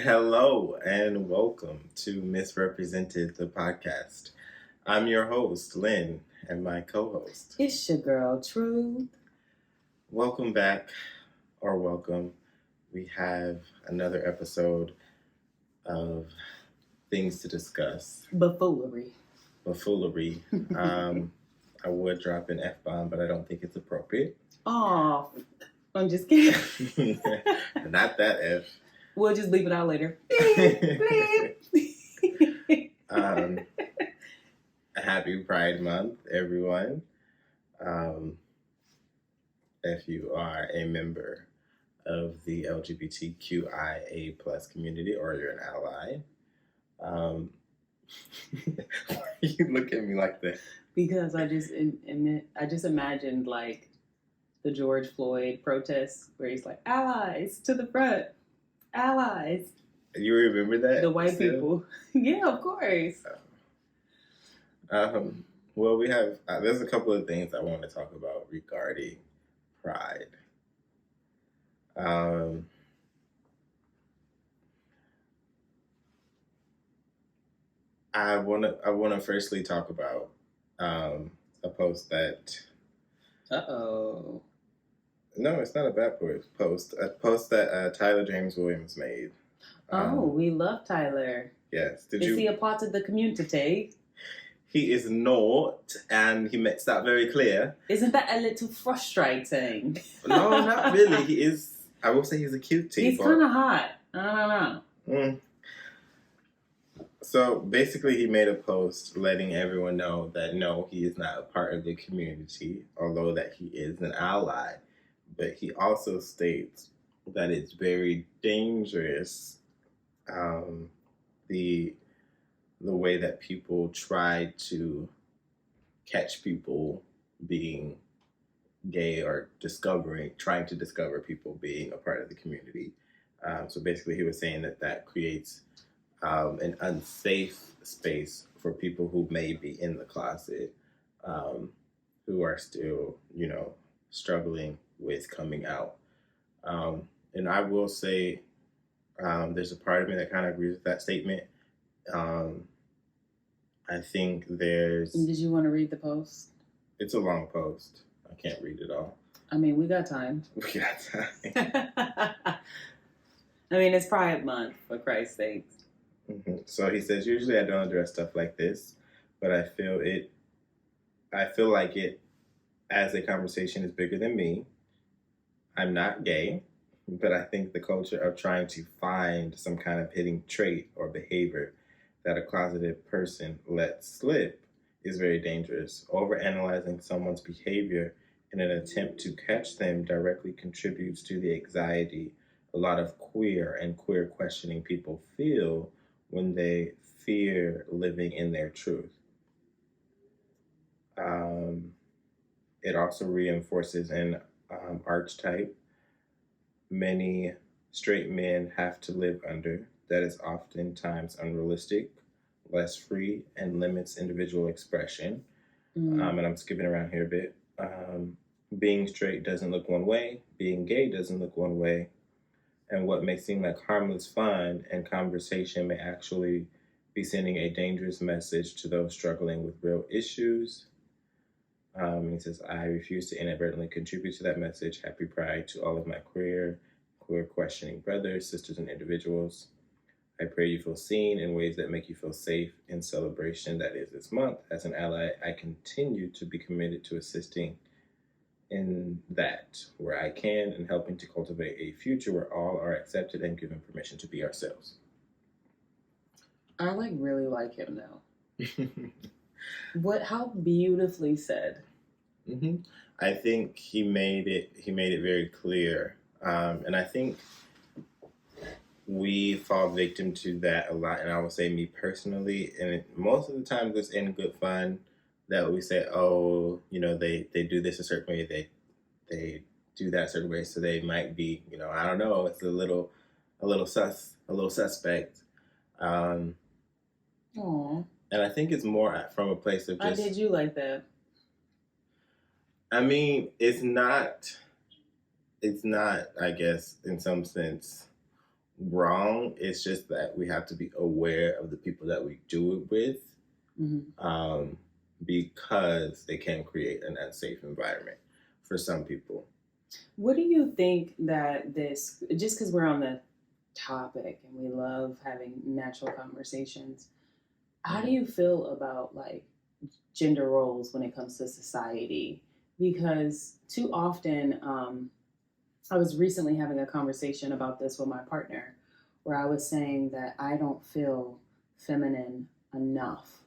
Hello and welcome to Misrepresented, the podcast. I'm your host, Lynn, and my co-host. It's your girl, Truth. Welcome back, or welcome. We have another episode of things to discuss. Buffoonery. Buffoonery. I would drop an F-bomb, but I don't think it's appropriate. Oh, I'm just kidding. Not that F. We'll just leave it out later. Happy Pride Month, everyone. If you are a member of the LGBTQIA plus community or you're an ally, why you look at me like that? Because I just imagined like the George Floyd protests where he's like, allies to the front, allies. You remember that? The white people. Yeah, of course. Well, we have, there's a couple of things I want to talk about regarding Pride. I want to firstly talk about a post that. Uh-oh. No, it's not a bad post. A post that Tyler James Williams made. We love Tyler. Yes. Is he a part of the community? He is not, and he makes that very clear. Isn't that a little frustrating? No, not really. He is. I will say he's a cutie. He's kind of hot. I don't know. So basically, he made a post letting everyone know that no, he is not a part of the community, although that he is an ally. But he also states that it's very dangerous, the way that people try to catch people being gay or trying to discover people being a part of the community. So basically, he was saying that creates an unsafe space for people who may be in the closet, who are still, struggling with coming out. And I will say there's a part of me that kind of agrees with that statement. I think there's... Did you want to read the post? It's a long post. I can't read it all. I mean, we got time. We got time. I mean, it's Pride Month, for Christ's sakes. Mm-hmm. So he says, usually I don't address stuff like this, but I feel like it as a conversation is bigger than me. I'm not gay, but I think the culture of trying to find some kind of hidden trait or behavior that a closeted person lets slip is very dangerous. Overanalyzing someone's behavior in an attempt to catch them directly contributes to the anxiety a lot of queer and queer questioning people feel when they fear living in their truth. It also reinforces an archetype many straight men have to live under that is oftentimes unrealistic, less free, and limits individual expression. And I'm skipping around here a bit. Being straight doesn't look one way. Being gay doesn't look one way. And what may seem like harmless fun and conversation may actually be sending a dangerous message to those struggling with real issues. He says, I refuse to inadvertently contribute to that message. Happy Pride to all of my queer questioning brothers, sisters, and individuals. I pray you feel seen in ways that make you feel safe in celebration that is this month. As an ally, I continue to be committed to assisting in that where I can and helping to cultivate a future where all are accepted and given permission to be ourselves. I really like him now. How beautifully said. Mm-hmm. I think he made it very clear. And I think we fall victim to that a lot, and I would say me personally, and most of the time it's in good fun that we say, oh, they do this a certain way, they do that a certain way, so they might be, I don't know, it's a little suspect. Um, Aw. and I think it's more from a place of I just, did you like that? I mean, it's not, I guess, in some sense wrong. It's just that we have to be aware of the people that we do it with, um, because they can create an unsafe environment for some people. What do you think that this, just because we're on the topic and we love having natural conversations, how do you feel about like gender roles when it comes to society? Because too often, I was recently having a conversation about this with my partner where I was saying that I don't feel feminine enough.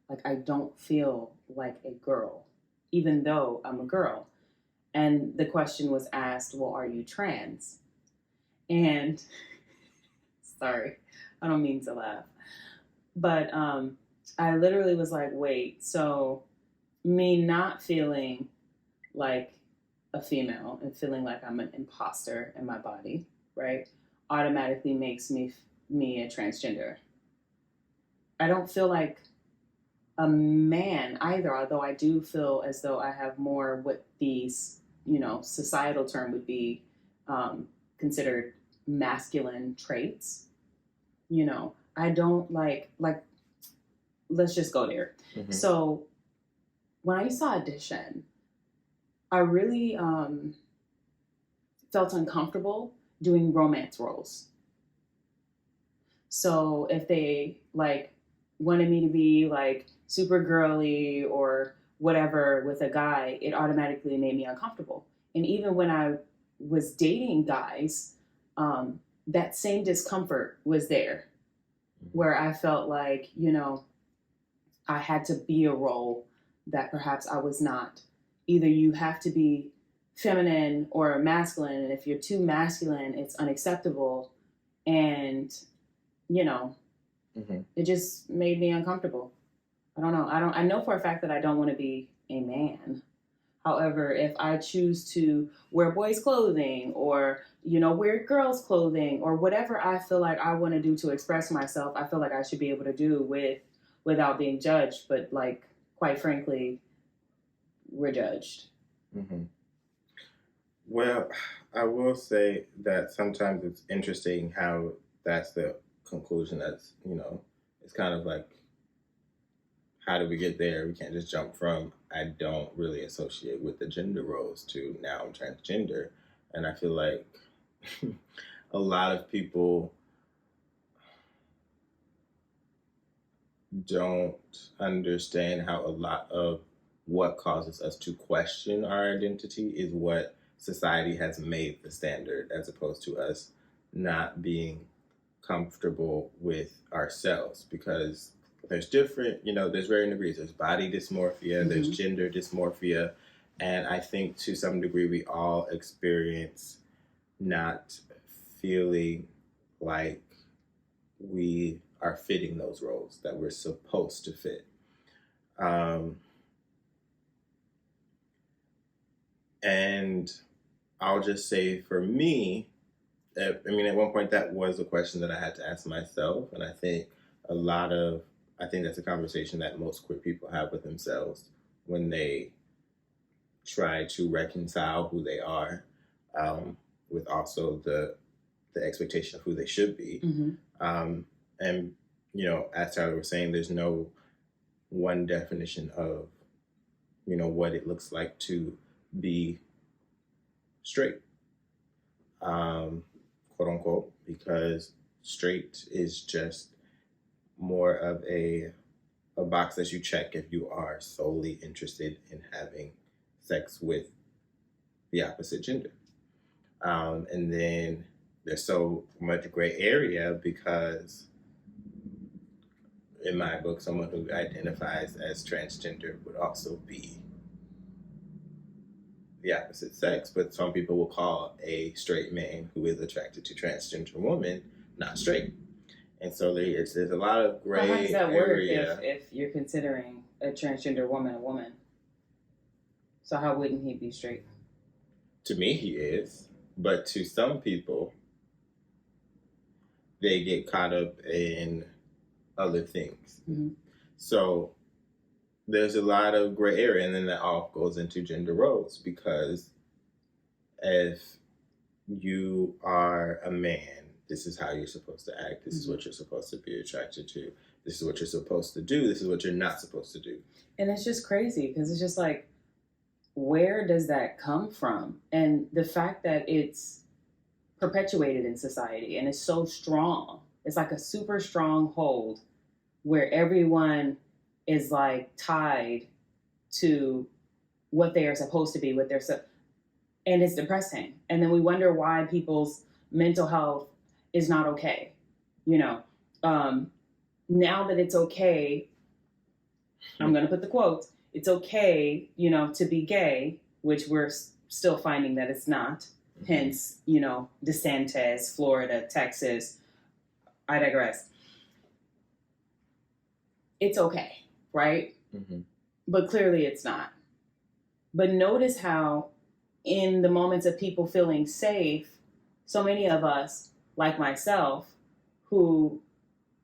Like, I don't feel like a girl, even though I'm a girl. And the question was asked, well, are you trans? And sorry, I don't mean to laugh. But I literally was like, wait, so me not feeling like a female and feeling like I'm an imposter in my body, right, automatically makes me a transgender. I don't feel like a man either, although I do feel as though I have more what these, societal term would be considered masculine traits. I don't like. Let's just go there. Mm-hmm. So when I used to audition, I really felt uncomfortable doing romance roles. So if they like wanted me to be like super girly or whatever with a guy, it automatically made me uncomfortable. And even when I was dating guys, that same discomfort was there, where I felt like, I had to be a role that perhaps I was not. Either you have to be feminine or masculine, and if you're too masculine, it's unacceptable. And, it just made me uncomfortable. I don't know. I know for a fact that I don't want to be a man. However, if I choose to wear boys' clothing or, wear girls' clothing or whatever I feel like I want to do to express myself, I feel like I should be able to do without being judged. But like, quite frankly, we're judged. Mm-hmm. Well, I will say that sometimes it's interesting how that's the conclusion. That's, it's kind of like, how do we get there? We can't just jump from I don't really associate with the gender roles to now I'm transgender. And I feel like a lot of people don't understand how a lot of what causes us to question our identity is what society has made the standard, as opposed to us not being comfortable with ourselves. Because there's different, there's varying degrees. There's body dysmorphia, there's gender dysmorphia. And I think to some degree we all experience not feeling like we are fitting those roles that we're supposed to fit. And I'll just say for me, at one point that was a question that I had to ask myself. And I think that's a conversation that most queer people have with themselves when they try to reconcile who they are with also the expectation of who they should be. And, as Tyler was saying, there's no one definition of, what it looks like to be straight, quote unquote, because straight is just more of a box that you check if you are solely interested in having sex with the opposite gender. And then there's so much gray area because in my book, someone who identifies as transgender would also be the opposite sex. But some people will call a straight man who is attracted to transgender woman not straight. And so there's a lot of Well, how does gray that work area. if you're considering a transgender woman a woman? So how wouldn't he be straight? To me, he is. But to some people, they get caught up in other things. Mm-hmm. So there's a lot of gray area, and then that all goes into gender roles, because if you are a man, this is how you're supposed to act, this is what you're supposed to be attracted to, this is what you're supposed to do, this is what you're not supposed to do. And it's just crazy, because it's just like, where does that come from? And the fact that it's perpetuated in society and it's so strong, it's like a super strong hold where everyone is like tied to what they are supposed to be, and it's depressing. And then we wonder why people's mental health is not okay. Now that it's okay, I'm going to put the quotes, it's okay, to be gay, which we're still finding that it's not. Hence, DeSantis, Florida, Texas, I digress. It's okay, right? Mm-hmm. But clearly it's not. But notice how in the moments of people feeling safe, so many of us, like myself, who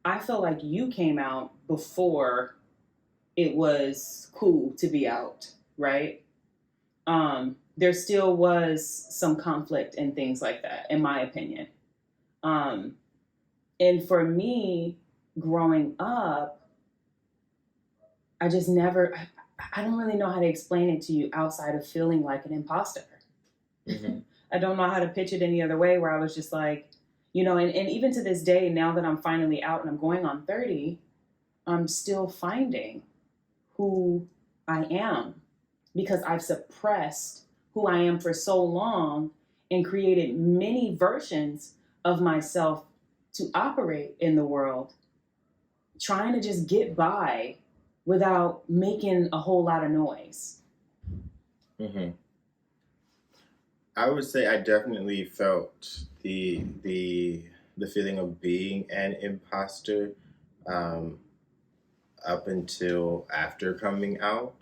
I feel like you came out before it was cool to be out, right? There still was some conflict and things like that, in my opinion. And for me, growing up, I just never, I don't really know how to explain it to you outside of feeling like an imposter. Mm-hmm. I don't know how to pitch it any other way, where I was just like, and even to this day, now that I'm finally out and I'm going on 30, I'm still finding who I am, because I've suppressed who I am for so long and created many versions of myself to operate in the world, trying to just get by without making a whole lot of noise. Mm-hmm. I would say I definitely felt the feeling of being an imposter up until after coming out.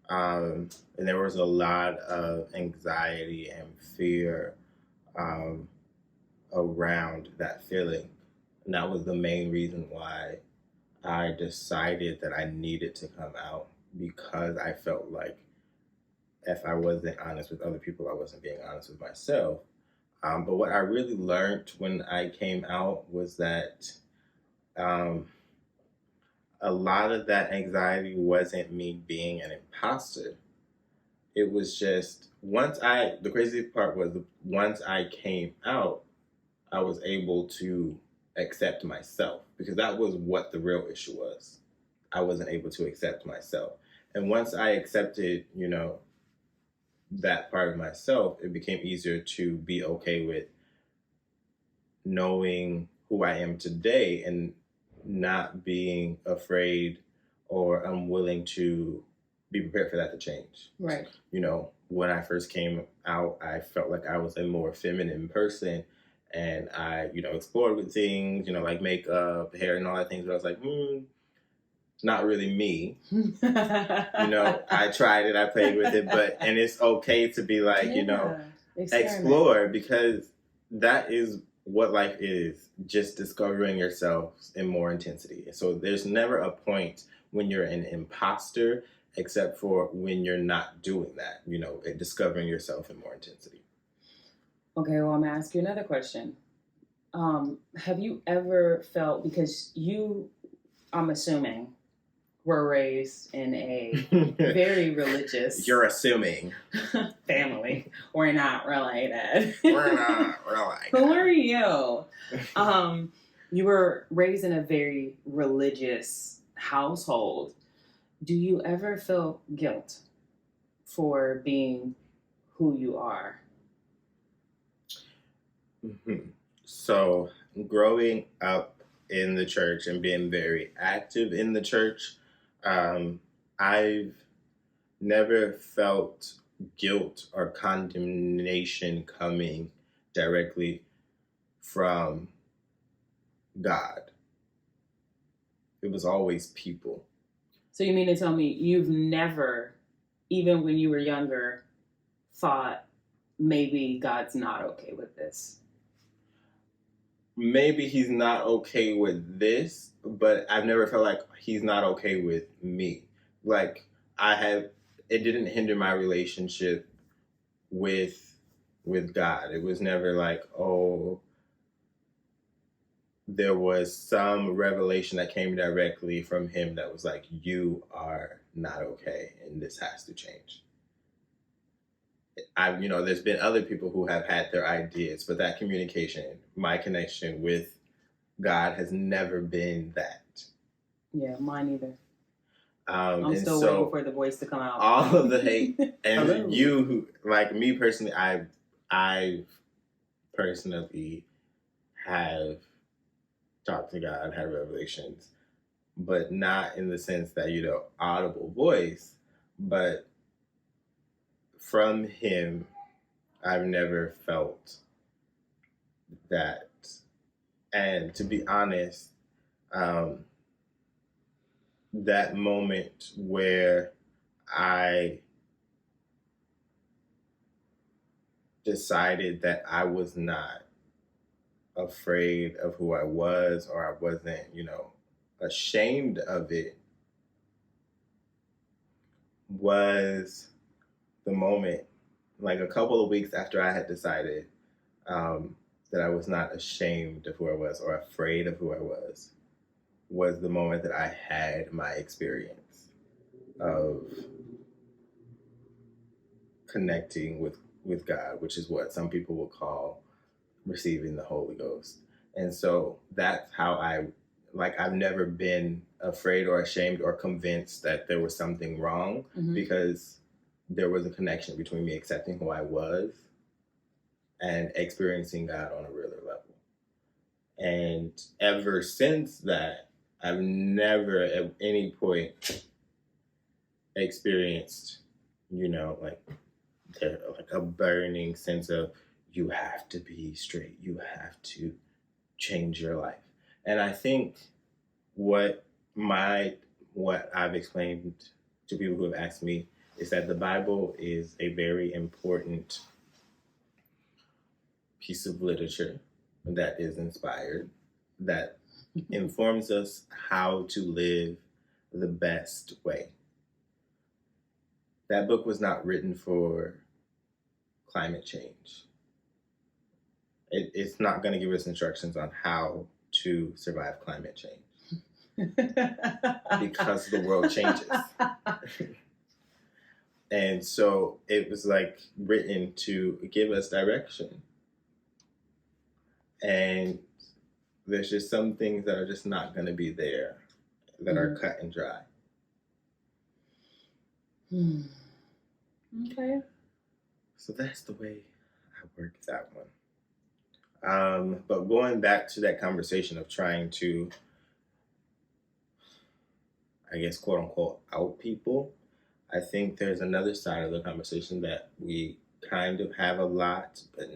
And there was a lot of anxiety and fear around that feeling. And that was the main reason why I decided that I needed to come out, because I felt like if I wasn't honest with other people, I wasn't being honest with myself. But what I really learned when I came out was that a lot of that anxiety wasn't me being an imposter. It was just the crazy part was once I came out, I was able to accept myself, because that was what the real issue was. I wasn't able to accept myself. And once I accepted, that part of myself, it became easier to be okay with knowing who I am today and not being afraid or unwilling to be prepared for that to change. Right. When I first came out, I felt like I was a more feminine person, and I, explored with things, like makeup, hair, and all that things. But I was like, not really me. I tried it, I played with it, and it's okay to be like, explore, because that is what life is, just discovering yourself in more intensity. So there's never a point when you're an imposter, except for when you're not doing that, discovering yourself in more intensity. Okay, well, I'm going to ask you another question. Have you ever felt, because I'm assuming, were raised in a very religious... You're assuming. family. We're not related. We're not related. Who are you? You were raised in a very religious household. Do you ever feel guilt for being who you are? Mm-hmm. So, growing up in the church and being very active in the church, I've never felt guilt or condemnation coming directly from God. It was always people. So you mean to tell me you've never, even when you were younger, thought maybe God's not okay with this? Maybe he's not okay with this, but I've never felt like he's not okay with me. Like I have, it didn't hinder my relationship with God. It was never like, oh, there was some revelation that came directly from him that was like, you are not okay and this has to change. There's been other people who have had their ideas, but that communication, my connection with God has never been that. Yeah, mine either. And I'm still so waiting for the voice to come out. all of the hate Hello. and you, like me personally, I personally have talked to God, had revelations, but not in the sense that, audible voice, but from him, I've never felt that. And to be honest, that moment where I decided that I was not afraid of who I was, or I wasn't, ashamed of it, was the moment, like a couple of weeks after I had decided that I was not ashamed of who I was or afraid of who I was the moment that I had my experience of connecting with God, which is what some people will call receiving the Holy Ghost. And so that's how I've never been afraid or ashamed or convinced that there was something wrong, because there was a connection between me accepting who I was and experiencing God on a realer level. And ever since that, I've never at any point experienced, like a burning sense of, you have to be straight, you have to change your life. And I think what I've explained to people who have asked me is that the Bible is a very important piece of literature that is inspired, that informs us how to live the best way. That book was not written for climate change. It's not going to give us instructions on how to survive climate change, because the world changes. And so it was like written to give us direction. And there's just some things that are just not going to be there, that are cut and dry. Okay. So that's the way I work that one. But going back to that conversation of trying to, I guess, quote unquote, out people, I think there's another side of the conversation that we kind of have a lot, but